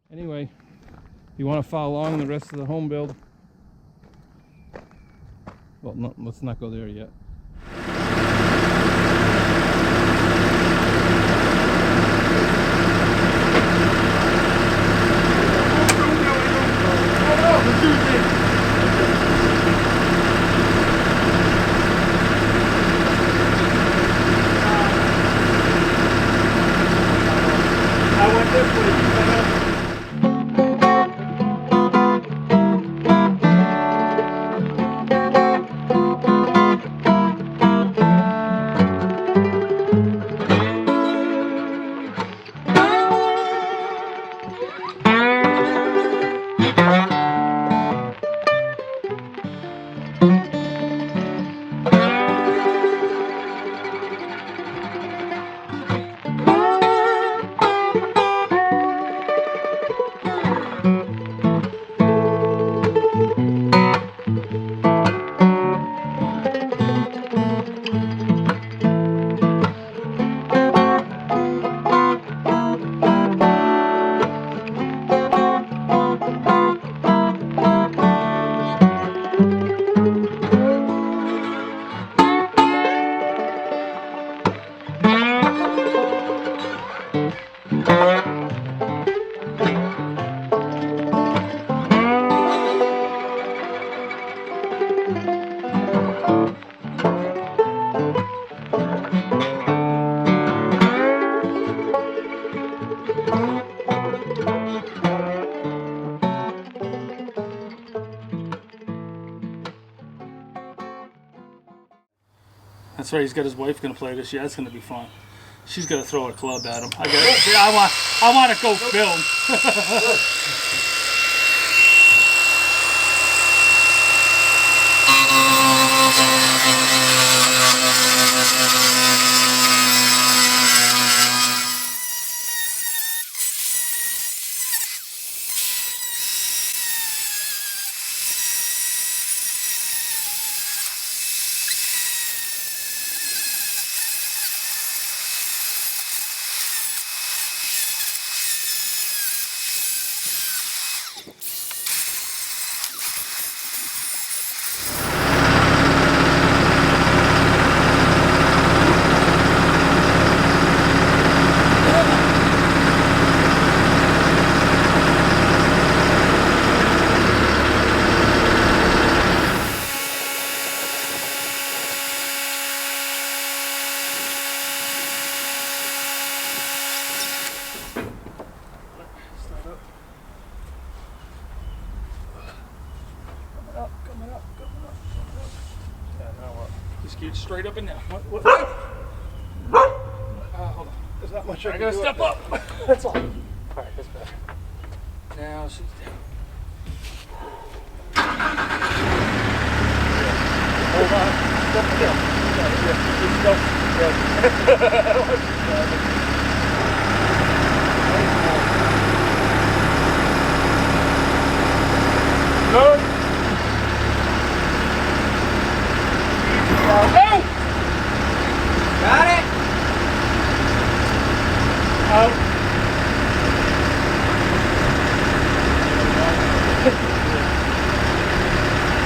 Anyway, if you want to follow along the rest of the home build, well, no, let's not go there yet. I went this way. That's right, he's got his wife gonna play this. Yeah, it's gonna be fun. She's gonna throw a club at him. I want to go film. Just get straight up and down. What? Hold on. There's not much I gotta step up. That's all. Alright, that's better. Now she's down. Hold on. Step down. Good. Oh! Got it! Out.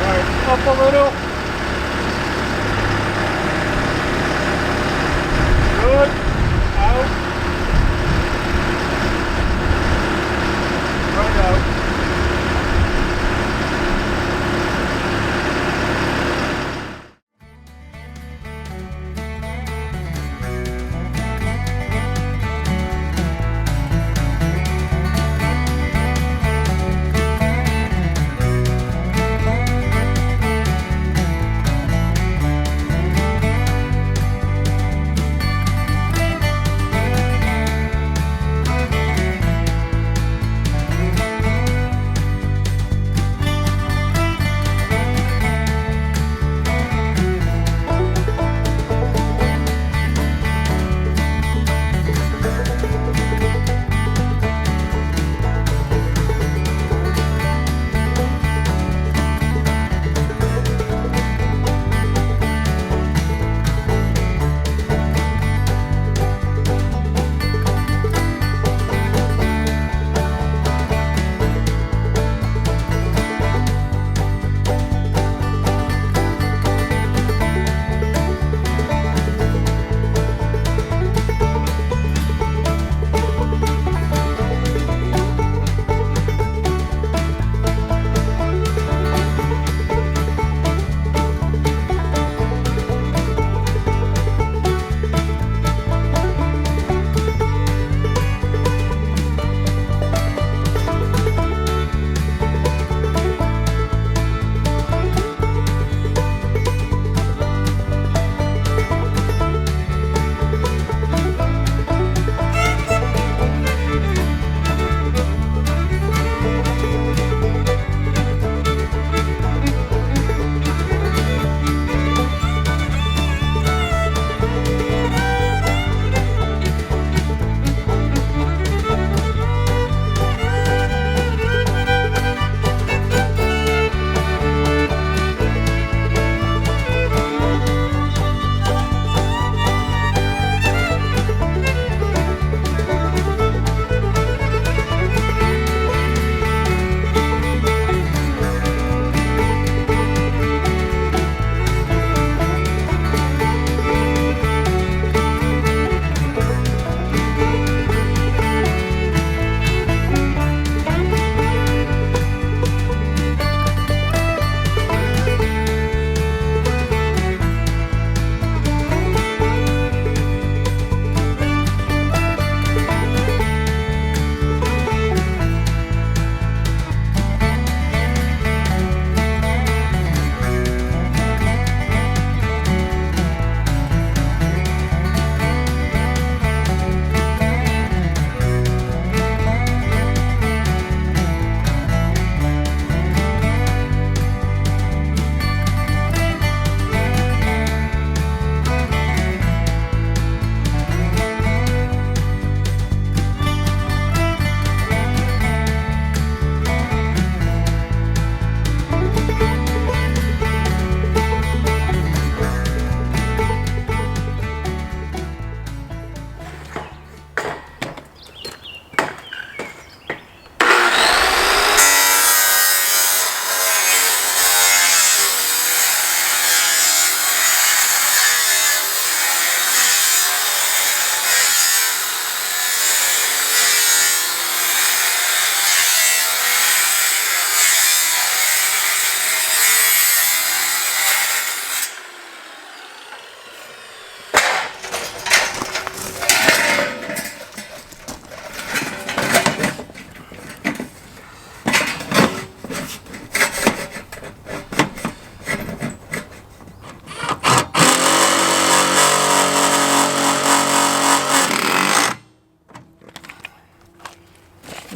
Alright, up a little. Good. Out. Right out.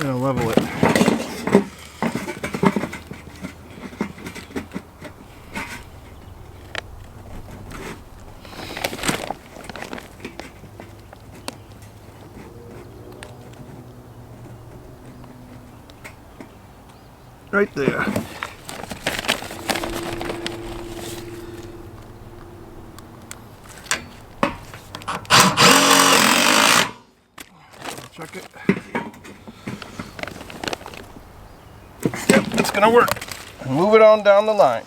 gonna level it. Right there. Check it. Yep, it's gonna work. Move it on down the line.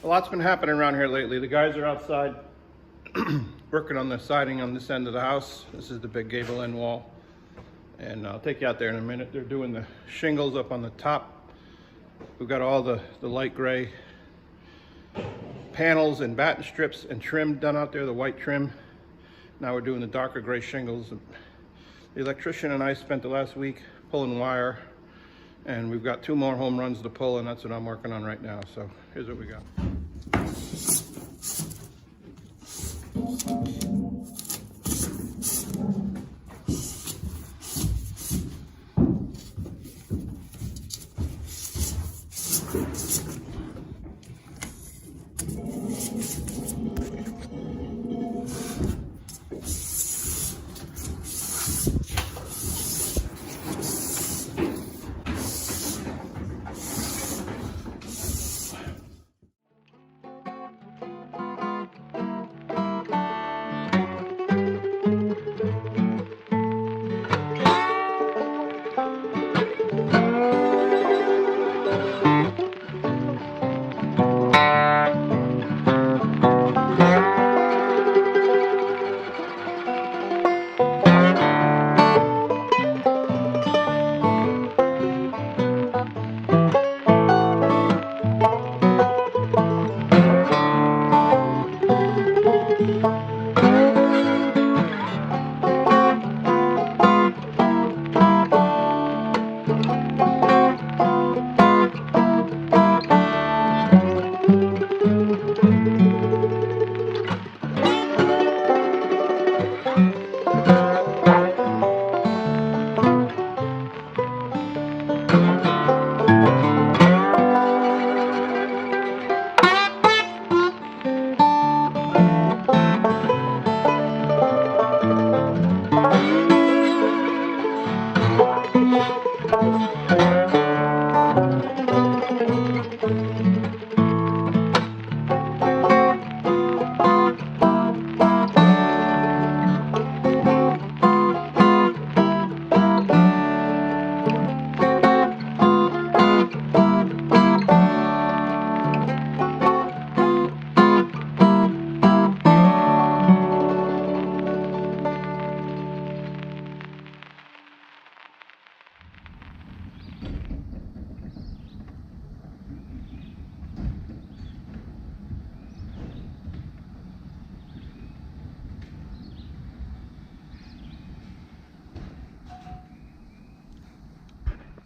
A lot's been happening around here lately. The guys are outside working on the siding on this end of the house. This is the big gable end wall. And I'll take you out there in a minute. They're doing the shingles up on the top. We've got all the light gray panels and batten strips and trim done out there, the white trim. Now we're doing the darker gray shingles. The electrician and I spent the last week pulling wire, and we've got 2 more home runs to pull, and that's what I'm working on right now. So here's what we got.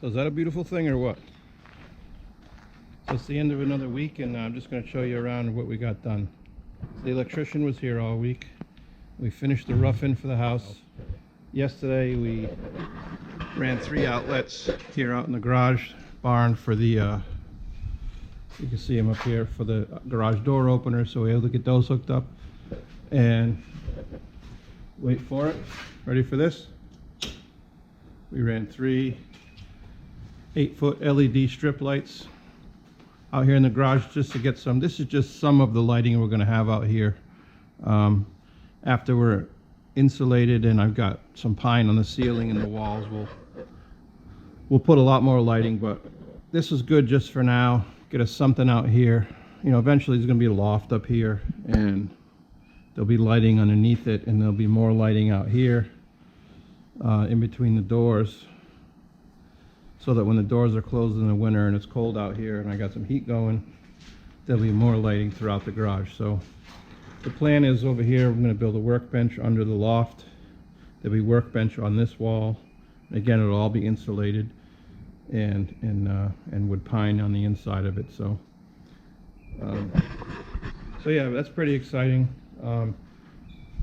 So is that a beautiful thing or what? So it's the end of another week, and I'm just going to show you around what we got done. So the electrician was here all week. We finished the rough-in for the house. Yesterday we ran 3 outlets here out in the garage barn for the, you can see them up here, for the garage door opener, so we were able to get those hooked up. And wait for it, ready for this? We ran 3 8-foot LED strip lights out here in the garage just to get some. This is just some of the lighting we're going to have out here. After we're insulated and I've got some pine on the ceiling and the walls, we'll put a lot more lighting, but this is good just for now. Get us something out here. You know, eventually there's going to be a loft up here, and there'll be lighting underneath it, and there'll be more lighting out here in between the doors. so that when the doors are closed in the winter and it's cold out here and I got some heat going, there'll be more lighting throughout the garage. So the plan is over here, we're going to build a workbench under the loft. There'll be workbench on this wall. Again, it'll all be insulated and wood pine on the inside of it. So yeah, that's pretty exciting.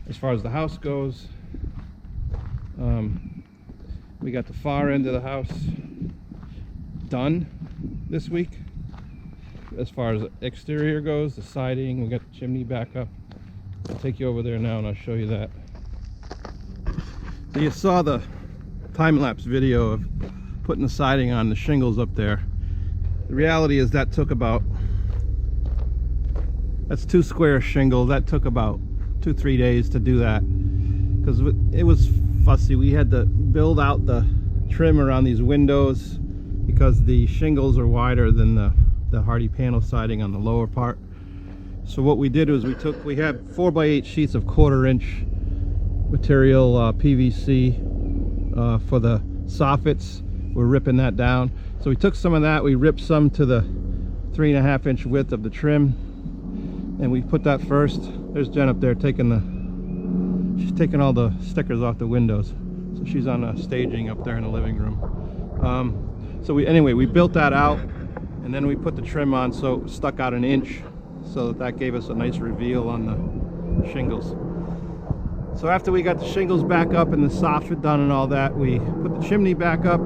As far as the house goes, we got the far end of the house done this week. As far as the exterior goes, the siding, we got the chimney back up. I'll take you over there now and I'll show you that. So you saw the time-lapse video of putting the siding on the shingles up there. The reality is that took about, that's 2 square shingles. That took about 2-3 days to do that because it was fussy. We had to build out the trim around these windows because the shingles are wider than the Hardie panel siding on the lower part. So what we did was we had 4x8 sheets of 1/4 inch material PVC for the soffits. We're ripping that down. So we took some of that, we ripped some to the 3.5 inch width of the trim, and we put that first. There's Jen up there she's taking all the stickers off the windows. So she's on staging up there in the living room. So we built that out, and then we put the trim on, so it stuck out 1 inch, so that gave us a nice reveal on the shingles. So after we got the shingles back up and the soffit done and all that, we put the chimney back up,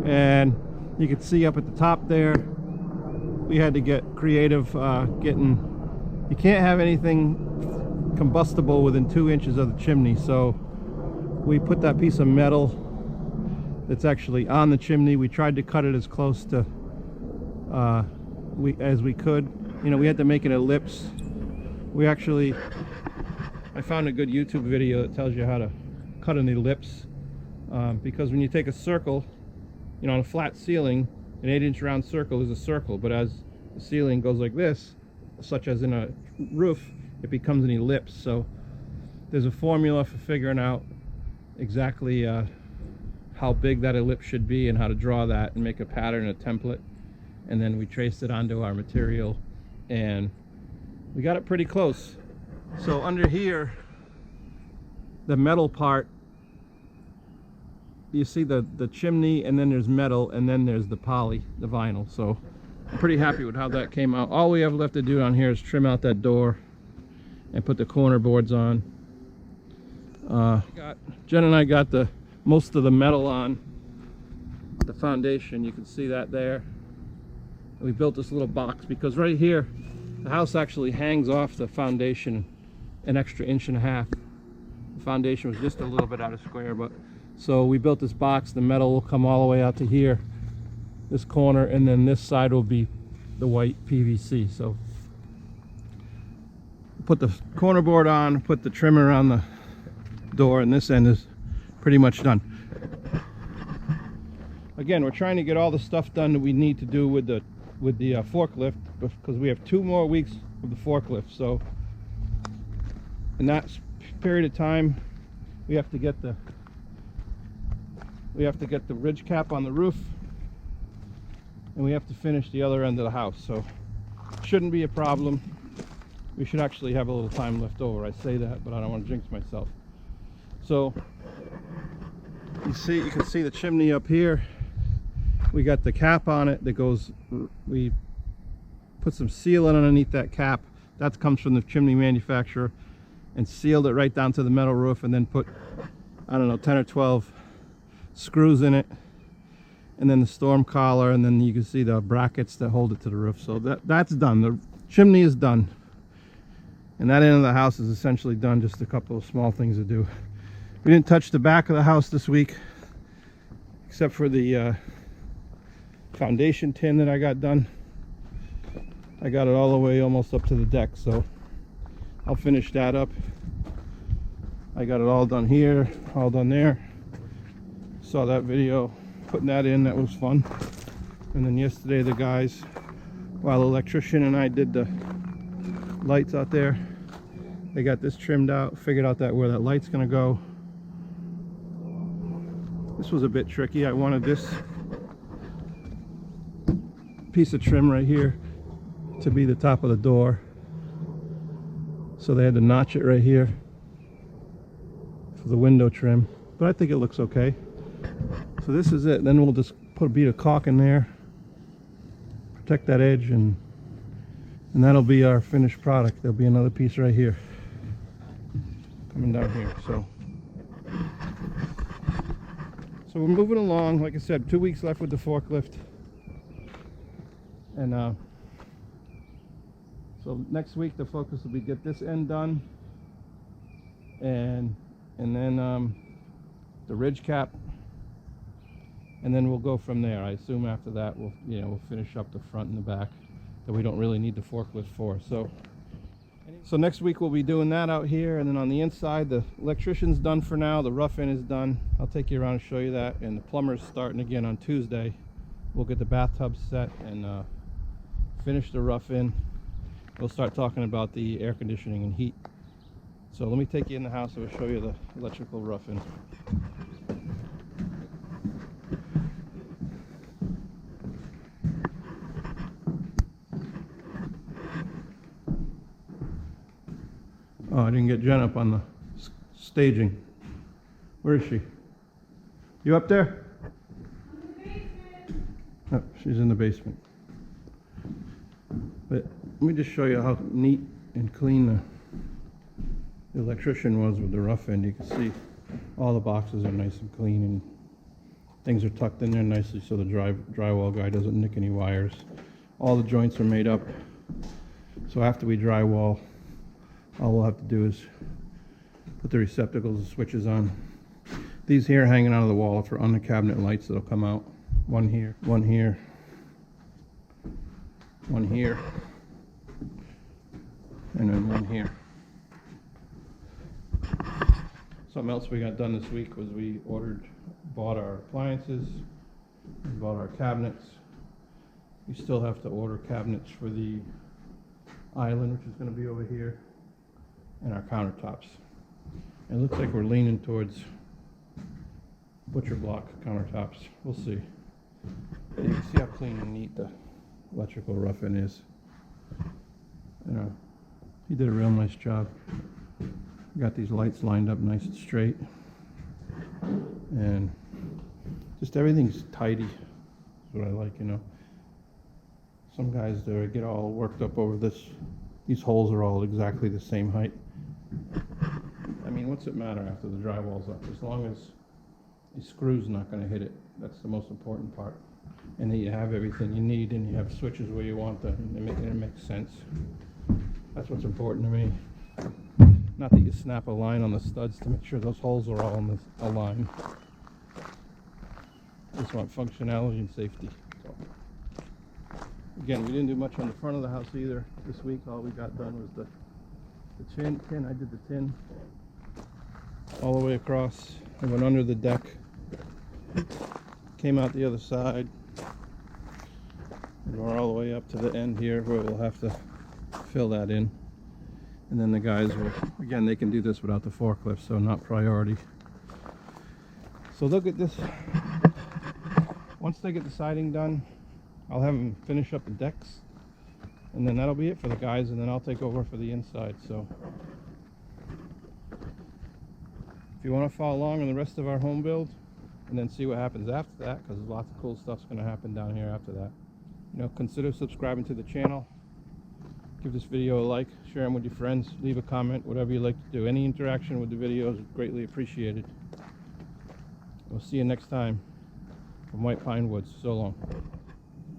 and you can see up at the top there, we had to get creative you can't have anything combustible within 2 inches of the chimney, so we put that piece of metal that's actually on the chimney. We tried to cut it as close to as we could. You know, we had to make an ellipse. I found a good YouTube video that tells you how to cut an ellipse, because when you take a circle, you know, on a flat ceiling, an 8-inch round circle is a circle, but as the ceiling goes like this, such as in a roof, it becomes an ellipse. So there's a formula for figuring out exactly how big that ellipse should be and how to draw that and make a pattern, a template, and then we traced it onto our material and we got it pretty close. So under here, the metal part, you see the chimney, and then there's metal, and then there's the poly, the vinyl. So I'm pretty happy with how that came out. All we have left to do on here is trim out that door and put the corner boards on. Jen and I got most of the metal on the foundation. You can see that there. We built this little box because right here the house actually hangs off the foundation an extra 1.5 inches. The foundation was just a little bit out of square, but so we built this box. The metal will come all the way out to here, this corner, and then this side will be the white PVC. So put the corner board on, put the trimmer on the door, and this end is pretty much done. Again, we're trying to get all the stuff done that we need to do with the forklift, because we have 2 more weeks of the forklift. So in that period of time, we have to get the ridge cap on the roof, and we have to finish the other end of the house. So it shouldn't be a problem. We should actually have a little time left over. I say that, but I don't want to jinx myself. So you can see the chimney up here. We got the cap on it that goes, we put some sealant underneath that cap. That comes from the chimney manufacturer, and sealed it right down to the metal roof, and then put, I don't know, 10 or 12 screws in it, and then the storm collar, and then you can see the brackets that hold it to the roof. So that's done. The chimney is done, and that end of the house is essentially done. Just a couple of small things to do. We didn't touch the back of the house this week, except for the foundation tin that I got done. I got it all the way almost up to the deck, so I'll finish that up. I got it all done here, all done there. Saw that video, putting that in, that was fun. And then yesterday the guys, while the electrician and I did the lights out there, they got this trimmed out, figured out that where that light's gonna go. This was a bit tricky. I wanted this piece of trim right here to be the top of the door, so they had to notch it right here for the window trim, but I think it looks okay. So this is it. Then we'll just put a bead of caulk in there, protect that edge, and that'll be our finished product. There'll be another piece right here coming down here. So we're moving along. Like I said, 2 weeks left with the forklift, and so next week the focus will be get this end done, and then the ridge cap, and then we'll go from there. I assume after that we'll finish up the front and the back that we don't really need the forklift for. So next week we'll be doing that out here, and then on the inside the electrician's done for now, the rough in is done. I'll take you around and show you that, and the plumber's starting again on Tuesday. We'll get the bathtub set and finish the rough in. We'll start talking about the air conditioning and heat. So let me take you in the house and we'll show you the electrical rough in. Oh, I didn't get Jen up on the staging. Where is she? You up there? In the basement. Oh, she's in the basement. But let me just show you how neat and clean the electrician was with the rough end. You can see all the boxes are nice and clean, and things are tucked in there nicely so the drywall guy doesn't nick any wires. All the joints are made up. So after we drywall, all we'll have to do is put the receptacles and switches on. These here hanging out of the wall are for under cabinet lights that'll come out. One here, one here, one here, and then one here. Something else we got done this week was we bought our appliances, we bought our cabinets. We still have to order cabinets for the island, which is going to be over here, and our countertops. It looks like we're leaning towards butcher block countertops. We'll see. But you can see how clean and neat the electrical rough-in is. You know, he did a real nice job. Got these lights lined up nice and straight, and just everything's tidy. Is what I like, you know. Some guys they get all worked up over this. These holes are all exactly the same height. I mean, what's it matter after the drywall's up? As long as the screw's not going to hit it. That's the most important part. And then you have everything you need, and you have switches where you want them, and it makes sense. That's what's important to me. Not that you snap a line on the studs to make sure those holes are all aligned. Just want functionality and safety. So, again, we didn't do much on the front of the house either this week. All we got done was the tin. I did the tin all the way across. I went under the deck, came out the other side, and we're all the way up to the end here where we'll have to fill that in. And then the guys will, again, they can do this without the forklift, so not priority. So they'll get this, once they get the siding done, I'll have them finish up the decks, and then that'll be it for the guys, and then I'll take over for the inside. So if you want to follow along on the rest of our home build and then see what happens after that, because lots of cool stuff's going to happen down here after that, you know, consider subscribing to the channel. Give this video a like, share them with your friends, leave a comment, whatever you like to do. Any interaction with the video is greatly appreciated. We'll see you next time from White Pine Woods. So long.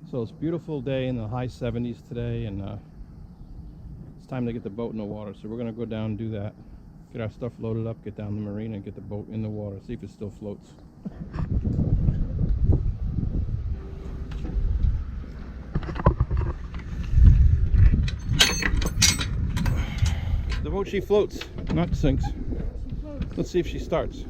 So it's a beautiful day in the high 70s today, and it's time to get the boat in the water. So we're going to go down and do that. Get our stuff loaded up, get down the marina, and get the boat in the water. See if it still floats. The boat, she floats, not sinks. Let's see if she starts.